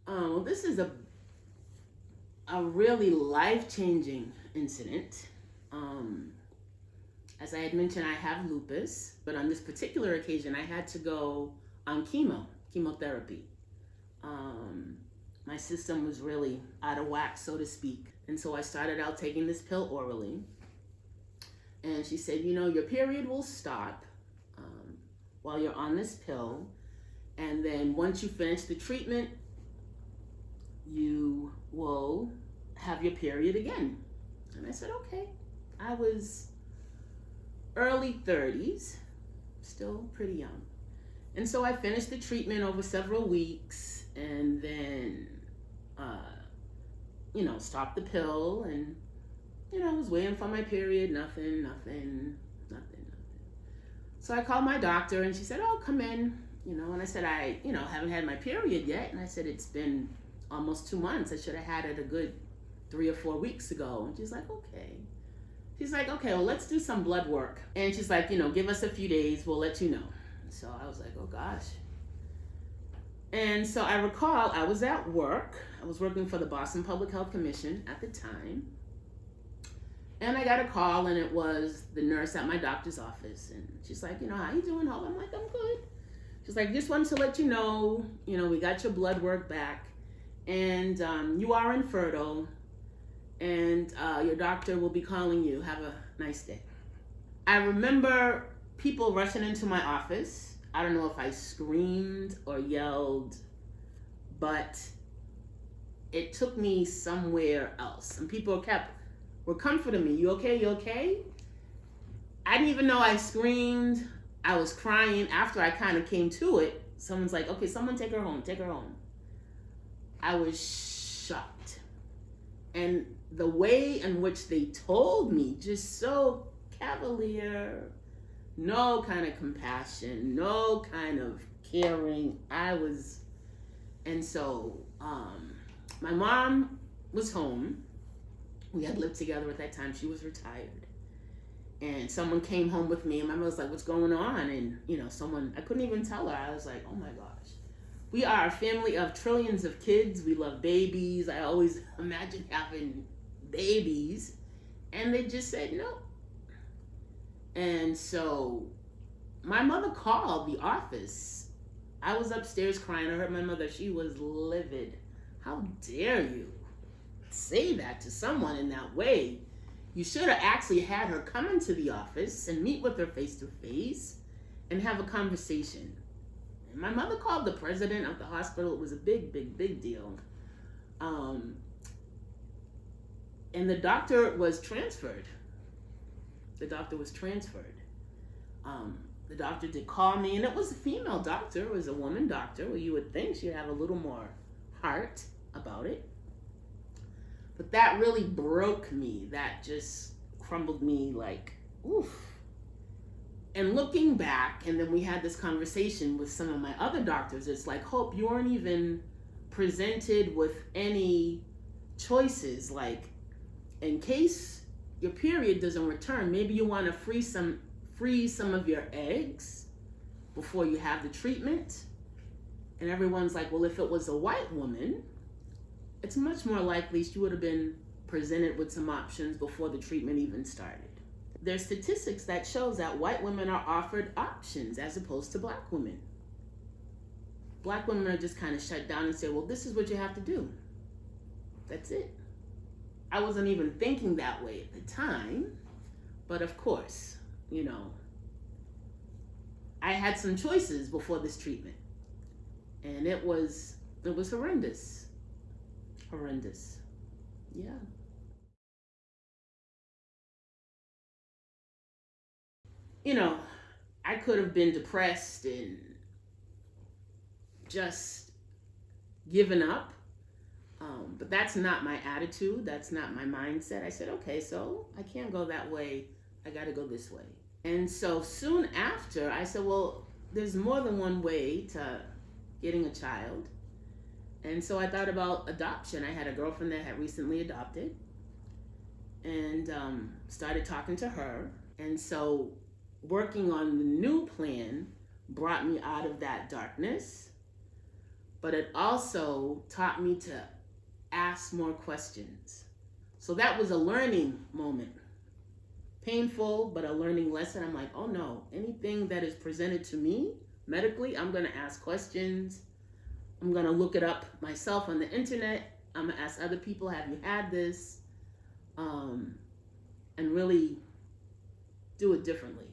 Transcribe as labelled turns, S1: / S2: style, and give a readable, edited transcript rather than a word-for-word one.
S1: Well, this is a really life-changing incident. Um, as I had mentioned, I have lupus, but on this particular occasion, I had to go on chemotherapy. Um, my system was really out of whack, so to speak. And so I started out taking this pill orally. And she said, you know, your period will stop while you're on this pill. And then once you finish the treatment, you will have your period again. And I said, okay. I was early 30s, still pretty young. And so I finished the treatment over several weeks and then, stopped the pill and, was waiting for my period, nothing. So I called my doctor and she said, oh, come in, and I said, I haven't had my period yet. And I said, it's been almost 2 months. I should have had it a good 3 or 4 weeks ago. And she's like, okay. She's like, okay, well, let's do some blood work. And she's like, give us a few days, we'll let you know. So I was like, oh gosh. And so I recall I was at work. I was working for the Boston Public Health Commission at the time. And I got a call and it was the nurse at my doctor's office. And she's like, how you doing? I'm like, I'm good. She's like, just wanted to let you know, we got your blood work back and you are infertile and your doctor will be calling you. Have a nice day. I remember people rushing into my office. I don't know if I screamed or yelled, but it took me somewhere else. And people were comforting me. You okay? You okay? I didn't even know I screamed. I was crying. After I kind of came to it, someone's like, okay, someone take her home. Take her home. I was shocked. And the way in which they told me, just so cavalier, no kind of compassion, no kind of caring. And so my mom was home. We had lived together at that time. She was retired. And someone came home with me and my mother was like, what's going on? And I couldn't even tell her. I was like, oh my gosh. We are a family of trillions of kids. We love babies. I always imagined having babies. And they just said no. And so my mother called the office. I was upstairs crying. I heard my mother. She was livid. How dare you say that to someone in that way? You should have actually had her come into the office and meet with her face to face and have a conversation. And my mother called the president of the hospital. It was a big, big, big deal. And the doctor was transferred. The doctor did call me, and it was a female doctor. It was a woman doctor. Well, you would think she'd have a little more heart about it. But that really broke me. That just crumbled me like, oof. And looking back, and then we had this conversation with some of my other doctors, it's like, Hope, you weren't even presented with any choices. Like, in case your period doesn't return, maybe you want to freeze some of your eggs before you have the treatment. And everyone's like, well, if it was a white woman, it's much more likely she would have been presented with some options before the treatment even started. There's statistics that shows that white women are offered options as opposed to black women. Black women are just kind of shut down and say, well, this is what you have to do. That's it. I wasn't even thinking that way at the time, but of course, I had some choices before this treatment, and it was horrendous. Yeah. I could have been depressed and just given up. But that's not my attitude. That's not my mindset. I said, okay, so I can't go that way. I got to go this way. And so soon after, I said, well, there's more than one way to getting a child. And so I thought about adoption. I had a girlfriend that had recently adopted and started talking to her. And so working on the new plan brought me out of that darkness, but it also taught me to ask more questions. So that was a learning moment. Painful, but a learning lesson. I'm like, oh no, anything that is presented to me medically, I'm going to ask questions. I'm going to look it up myself on the internet. I'm going to ask other people, have you had this? And really do it differently.